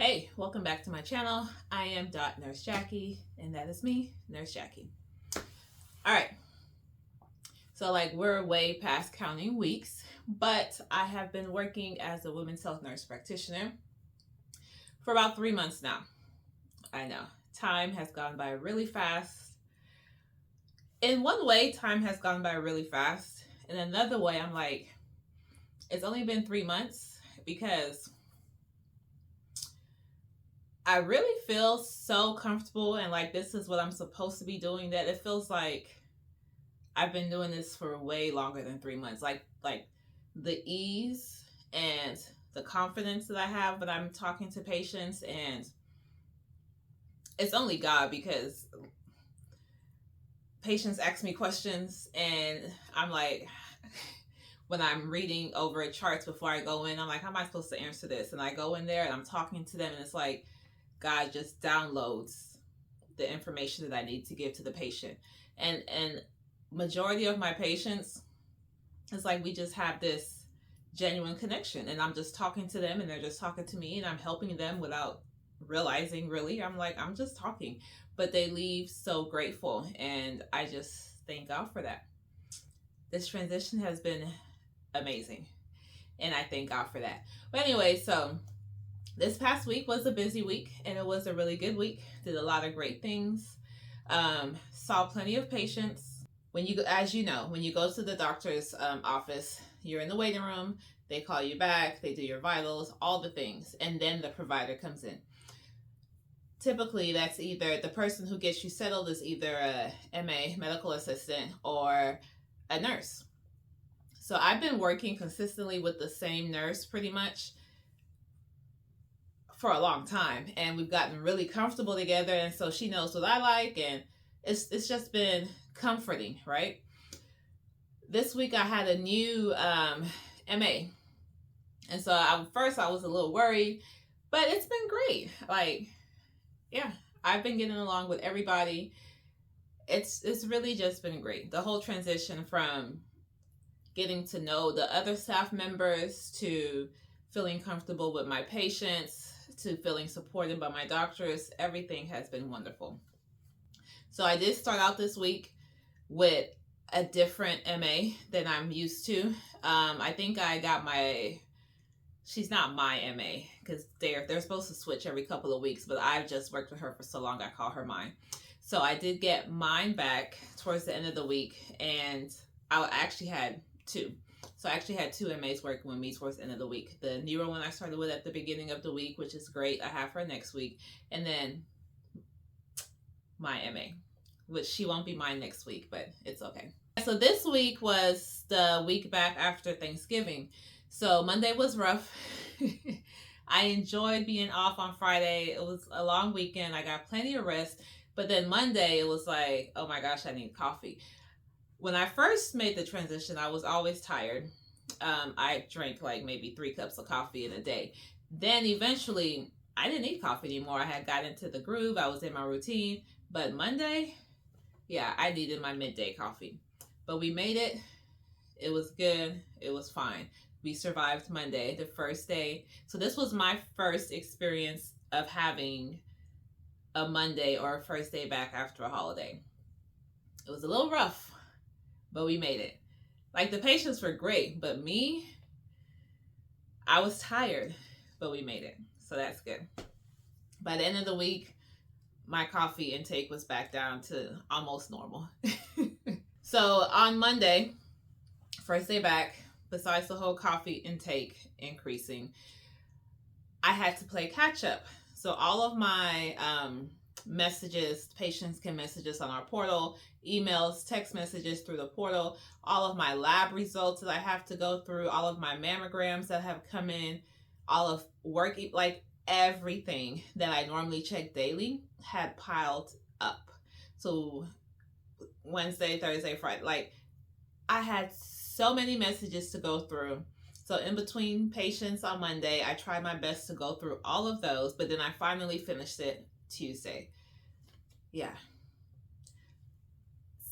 Hey, welcome back to my channel. I am Nurse Jackie, and that is me, Nurse Jackie. All right, so we're way past counting weeks, but I have been working as a women's health nurse practitioner for about 3 months now. I know, time has gone by really fast. In one way, time has gone by really fast. In another way, I'm like, it's only been 3 months because I really feel so comfortable and like this is what I'm supposed to be doing that it feels like I've been doing this for way longer than 3 months. Like the ease and the confidence that I have when I'm talking to patients, and it's only God, because patients ask me questions and I'm like, when I'm reading over charts before I go in, I'm like, how am I supposed to answer this? And I go in there and I'm talking to them and it's like God just downloads the information that I need to give to the patient. And majority of my patients, it's like we just have this genuine connection and I'm just talking to them and they're just talking to me and I'm helping them without realizing, really. I'm like, I'm just talking, but they leave so grateful, and I just thank God for that. This transition has been amazing and I thank God for that. But anyway, so this past week was a busy week and it was a really good week. Did a lot of great things. Saw plenty of patients. When you, as you know, when you go to the doctor's office, you're in the waiting room. They call you back. They do your vitals, all the things, and then the provider comes in. Typically, that's either the person who gets you settled is either a MA, medical assistant, or a nurse. So I've been working consistently with the same nurse pretty much for a long time, and we've gotten really comfortable together, and so she knows what I like, and it's just been comforting, right? This week I had a new MA, and so first I was a little worried, but it's been great. Like, yeah, I've been getting along with everybody. It's really just been great. The whole transition from getting to know the other staff members to feeling comfortable with my patients to feeling supported by my doctors, everything has been wonderful. So I did start out this week with a different MA than I'm used to. I think I got she's not my MA because they're supposed to switch every couple of weeks, but I've just worked with her for so long I call her mine. So I did get mine back towards the end of the week, and I actually had two. So I actually had two MAs working with me towards the end of the week. The neuro one I started with at the beginning of the week, which is great. I have her next week. And then my MA, which she won't be mine next week, but it's okay. So this week was the week back after Thanksgiving. So Monday was rough. I enjoyed being off on Friday. It was a long weekend. I got plenty of rest. But then Monday, it was like, oh my gosh, I need coffee. When I first made the transition, I was always tired. I drank like maybe 3 cups of coffee in a day. Then eventually, I didn't need coffee anymore. I had got into the groove. I was in my routine. But Monday, yeah, I needed my midday coffee. But we made it. It was good. It was fine. We survived Monday, the first day. So this was my first experience of having a Monday or a first day back after a holiday. It was a little rough, but we made it. Like, the patients were great, but me, I was tired, but we made it. So that's good. By the end of the week, my coffee intake was back down to almost normal. So on Monday, first day back, besides the whole coffee intake increasing, I had to play catch up. So all of my messages, patients can message us on our portal, emails, text messages through the portal, all of my lab results that I have to go through, all of my mammograms that have come in, all of work, like everything that I normally check daily had piled up. So Wednesday, Thursday, Friday, like I had so many messages to go through. So in between patients on Monday, I tried my best to go through all of those, but then I finally finished it Tuesday. Yeah.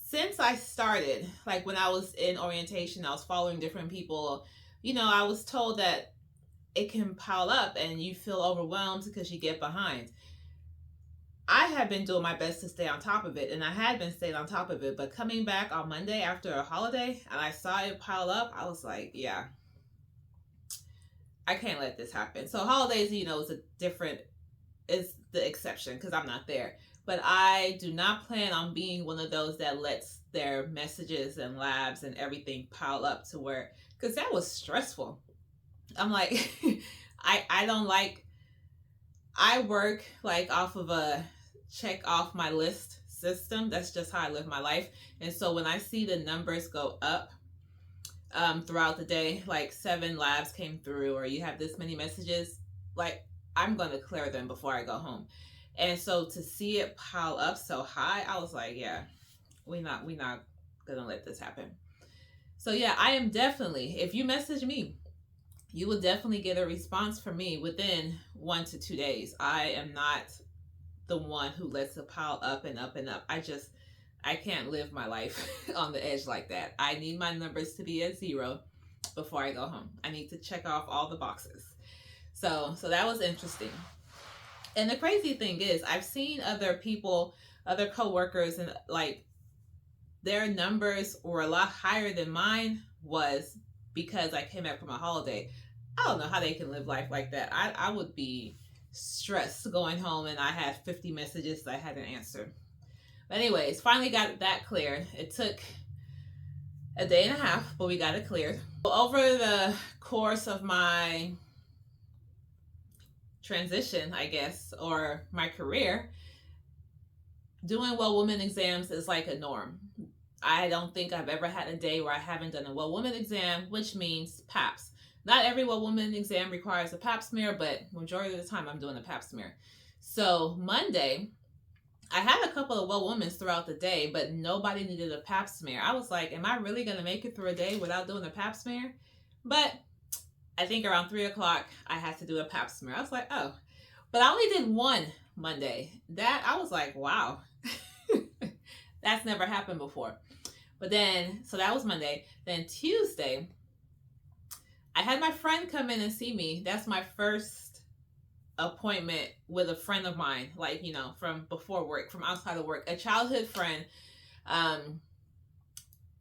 Since I started, like when I was in orientation, I was following different people. You know, I was told that it can pile up and you feel overwhelmed because you get behind. I have been doing my best to stay on top of it, and I had been staying on top of it, but coming back on Monday after a holiday and I saw it pile up, I was like, yeah, I can't let this happen. So holidays, is the exception because I'm not there. But I do not plan on being one of those that lets their messages and labs and everything pile up to where, because that was stressful. I'm like, I don't like, I work like off of a check off my list system. That's just how I live my life. And so when I see the numbers go up throughout the day, like 7 labs came through, or you have this many messages, like I'm going to clear them before I go home. And so to see it pile up so high, I was like, yeah, we not going to let this happen. So yeah, I am definitely, if you message me, you will definitely get a response from me within 1 to 2 days. I am not the one who lets it pile up and up and up. I can't live my life on the edge like that. I need my numbers to be at 0 before I go home. I need to check off all the boxes. So that was interesting. And the crazy thing is, I've seen other people, other coworkers, and like their numbers were a lot higher than mine was because I came back from a holiday. I don't know how they can live life like that. I would be stressed going home and I had 50 messages that I hadn't answered. But anyways, finally got that cleared. It took a day and a half, but we got it cleared. Over the course of my transition, I guess, or my career, doing well woman exams is like a norm. I don't think I've ever had a day where I haven't done a well woman exam, which means PAPS. Not every well woman exam requires a pap smear, but majority of the time I'm doing a pap smear. So Monday, I had a couple of well womans throughout the day, but nobody needed a pap smear. I was like, am I really going to make it through a day without doing a pap smear? But I think around 3 o'clock, I had to do a pap smear. I was like, oh, but I only did one Monday. That I was like, wow, that's never happened before. But then, so that was Monday. Then Tuesday, I had my friend come in and see me. That's my first appointment with a friend of mine, like, from before work, from outside of work. A childhood friend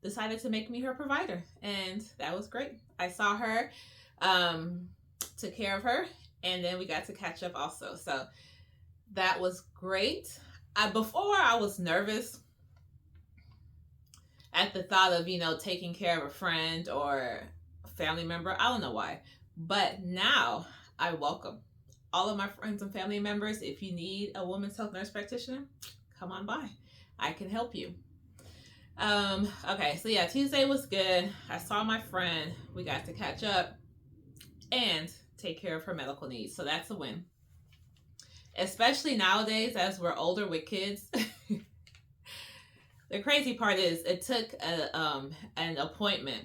decided to make me her provider, and that was great. I saw her, took care of her, and then we got to catch up also. So that was great. Before I was nervous at the thought of, taking care of a friend or a family member. I don't know why. But now I welcome all of my friends and family members. If you need a women's health nurse practitioner, come on by. I can help you. Okay, so yeah, Tuesday was good. I saw my friend. We got to catch up and take care of her medical needs. So that's a win. Especially nowadays as we're older with kids. The crazy part is it took an appointment,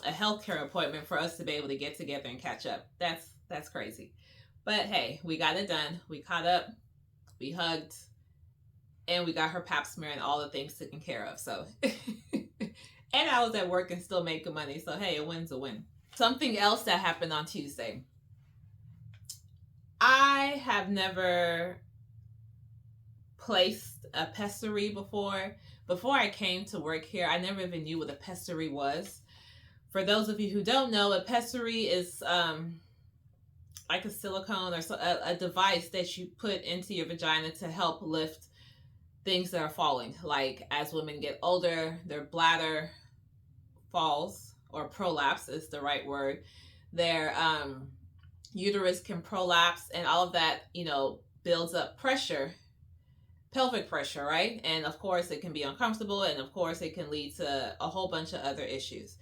a healthcare appointment, for us to be able to get together and catch up. That's crazy. But hey, we got it done. We caught up, we hugged, and we got her pap smear and all the things taken care of. So, and I was at work and still making money. So hey, a win's a win. Something else that happened on Tuesday. I have never placed a pessary before. Before I came to work here, I never even knew what a pessary was. For those of you who don't know, a pessary is like a silicone or a device that you put into your vagina to help lift things that are falling. Like as women get older, their bladder falls, or prolapse is the right word. Their uterus can prolapse, and all of that, builds up pressure, pelvic pressure, right? And of course it can be uncomfortable, and of course it can lead to a whole bunch of other issues.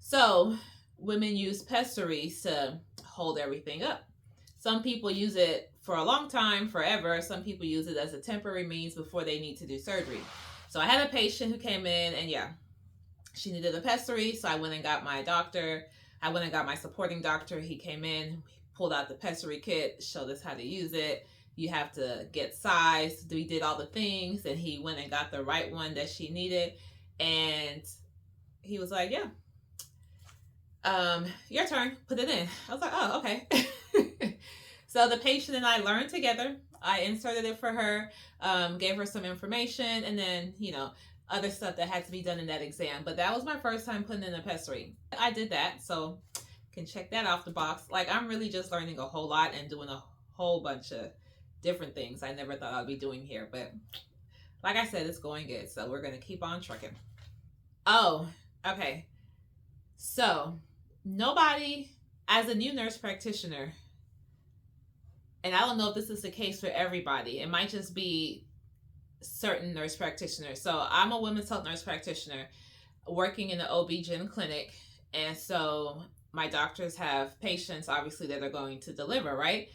So women use pessaries to hold everything up. Some people use it for a long time, forever. Some people use it as a temporary means before they need to do surgery. So I had a patient who came in, and yeah, she needed a pessary. So I went and got my doctor. I went and got my supporting doctor. He came in, pulled out the pessary kit, showed us how to use it. You have to get sized. We did all the things, and he went and got the right one that she needed. And he was like, yeah. your turn, put it in. I was like, oh, okay. So the patient and I learned together. I inserted it for her, gave her some information, and then, other stuff that had to be done in that exam. But that was my first time putting in a pessary. I did that, so can check that off the box. Like, I'm really just learning a whole lot and doing a whole bunch of different things I never thought I'd be doing here. But like I said, it's going good, so we're going to keep on trucking. Oh, okay. So, nobody, as a new nurse practitioner, and I don't know if this is the case for everybody, it might just be certain nurse practitioners. So, I'm a women's health nurse practitioner working in the OB-GYN clinic. And so, my doctors have patients, obviously, that are going to deliver, right?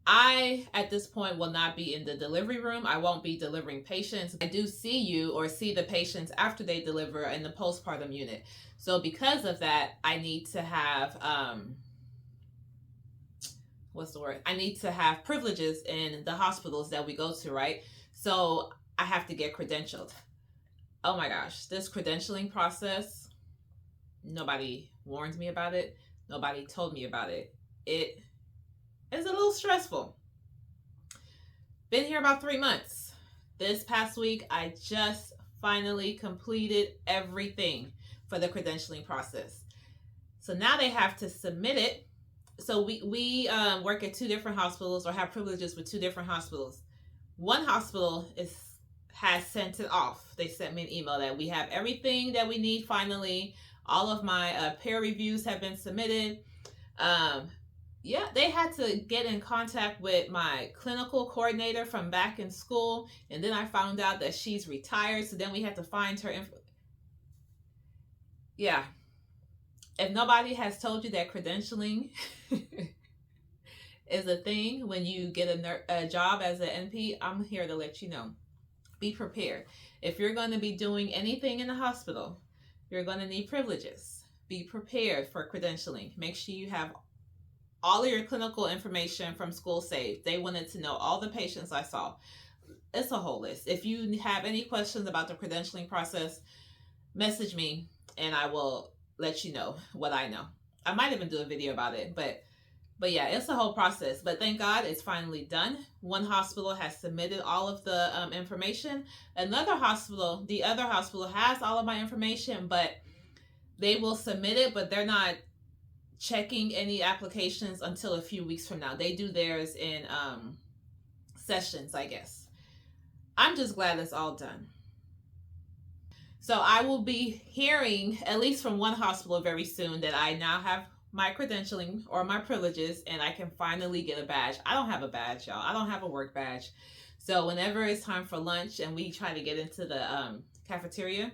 I, at this point, will not be in the delivery room. I won't be delivering patients. I do see you or see the patients after they deliver in the postpartum unit. So because of that, I need to have, I need to have privileges in the hospitals that we go to, right? So I have to get credentialed. Oh my gosh, this credentialing process, nobody warned me about it. Nobody told me about it. It is a little stressful. Been here about 3 months. This past week, I just finally completed everything for the credentialing process. So now they have to submit it. So we work at 2 different hospitals or have privileges with 2 different hospitals. One hospital has sent it off. They sent me an email that we have everything that we need finally. All of my peer reviews have been submitted. Yeah, they had to get in contact with my clinical coordinator from back in school. And then I found out that she's retired. So then we had to find her. Yeah. If nobody has told you that credentialing is a thing when you get a job as an NP, I'm here to let you know. Be prepared. If you're going to be doing anything in the hospital, you're going to need privileges. Be prepared for credentialing. Make sure you have all of your clinical information from school saved. They wanted to know all the patients I saw. It's a whole list. If you have any questions about the credentialing process, message me and I will let you know what I know. I might even do a video about it, but yeah, it's a whole process. But thank God it's finally done. One hospital has submitted all of the information. The other hospital has all of my information, but they will submit it, but they're not checking any applications until a few weeks from now. They do theirs in sessions, I guess. I'm just glad it's all done. So I will be hearing, at least from one hospital very soon, that I now have my credentialing or my privileges and I can finally get a badge. I don't have a badge, y'all. I don't have a work badge. So whenever it's time for lunch and we try to get into the cafeteria,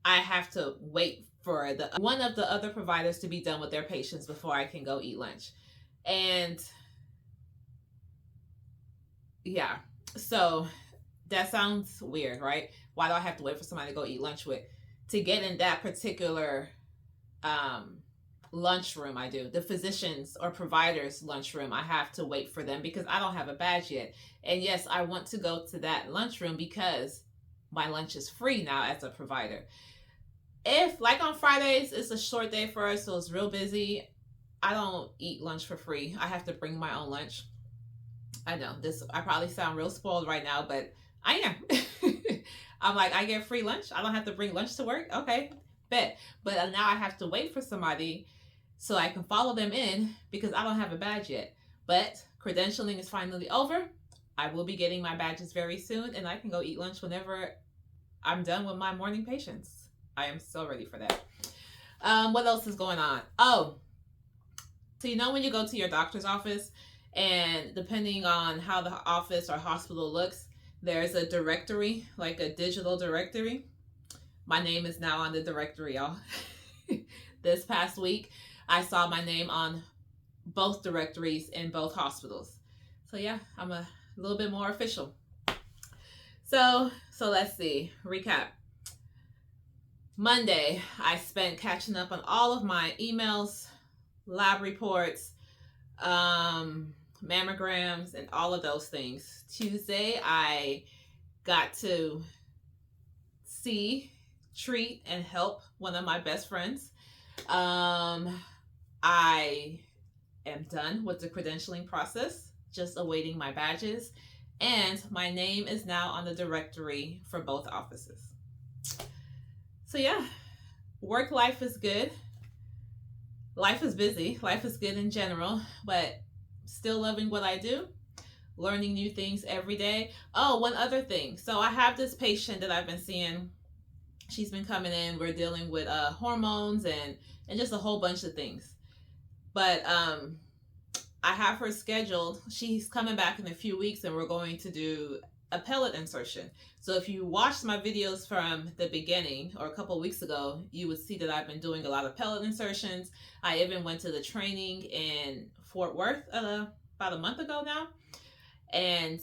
I have to wait for one of the other providers to be done with their patients before I can go eat lunch. And yeah, so that sounds weird, right? Why do I have to wait for somebody to go eat lunch with? To get in that particular lunchroom, I do. The physicians or providers lunchroom, I have to wait for them because I don't have a badge yet. And yes, I want to go to that lunchroom because my lunch is free now as a provider. If, like on Fridays, it's a short day for us, so it's real busy, I don't eat lunch for free. I have to bring my own lunch. I know, I probably sound real spoiled right now, but I am. I'm like, I get free lunch? I don't have to bring lunch to work? Okay, bet. But now I have to wait for somebody so I can follow them in because I don't have a badge yet. But credentialing is finally over. I will be getting my badges very soon, and I can go eat lunch whenever I'm done with my morning patients. I am so ready for that. What else is going on? Oh, so when you go to your doctor's office and depending on how the office or hospital looks, there's a directory, like a digital directory. My name is now on the directory, y'all. This past week, I saw my name on both directories in both hospitals. So yeah, I'm a little bit more official. So let's see, recap. Monday, I spent catching up on all of my emails, lab reports, mammograms, and all of those things. Tuesday, I got to see, treat, and help one of my best friends. I am done with the credentialing process, just awaiting my badges, and my name is now on the directory for both offices. So, yeah, work life is good. Life is busy. Life is good in general, but still loving what I do, learning new things every day. Oh, one other thing. So, I have this patient that I've been seeing. She's been coming in. We're dealing with hormones and just a whole bunch of things. But I have her scheduled. She's coming back in a few weeks and we're going to do a pellet insertion. So if you watched my videos from the beginning or a couple of weeks ago, you would see that I've been doing a lot of pellet insertions. I even went to the training in Fort Worth about a month ago now. And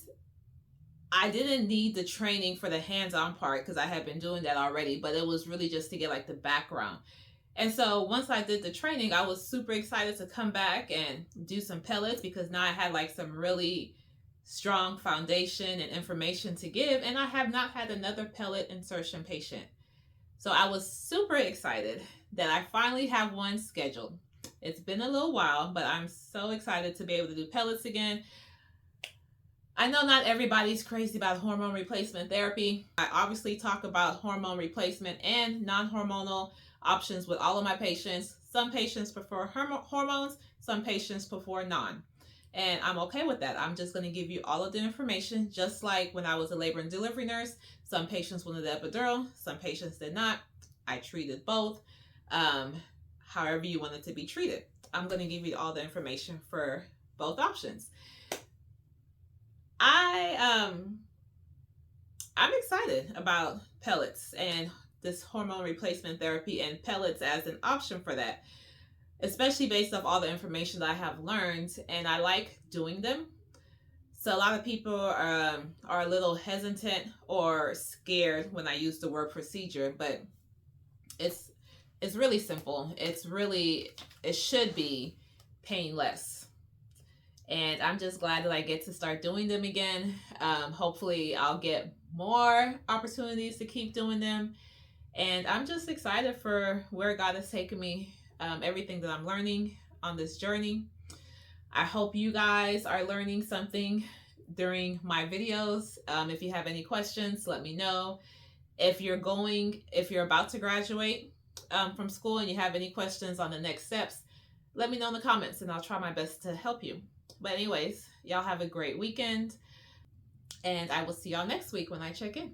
I didn't need the training for the hands-on part because I had been doing that already, but it was really just to get like the background. And so once I did the training, I was super excited to come back and do some pellets because now I had like some really strong foundation and information to give. And I have not had another pellet insertion patient. So I was super excited that I finally have one scheduled. It's been a little while, but I'm so excited to be able to do pellets again. I know not everybody's crazy about hormone replacement therapy. I obviously talk about hormone replacement and non-hormonal options with all of my patients. Some patients prefer hormones, some patients prefer non. And I'm okay with that. I'm just going to give you all of the information, just like when I was a labor and delivery nurse. Some patients wanted the epidural, some patients did not. I treated both. However you want it to be treated. I'm going to give you all the information for both options. I'm excited about pellets and this hormone replacement therapy and pellets as an option for that, especially based off all the information that I have learned, and I like doing them. So a lot of people are a little hesitant or scared when I use the word procedure, but it's really simple. It should be painless. And I'm just glad that I get to start doing them again. Hopefully I'll get more opportunities to keep doing them. And I'm just excited for where God has taken me, everything that I'm learning on this journey. I hope you guys are learning something during my videos. If you have any questions, let me know. If you're about to graduate from school and you have any questions on the next steps, let me know in the comments and I'll try my best to help you. But anyways, y'all have a great weekend and I will see y'all next week when I check in.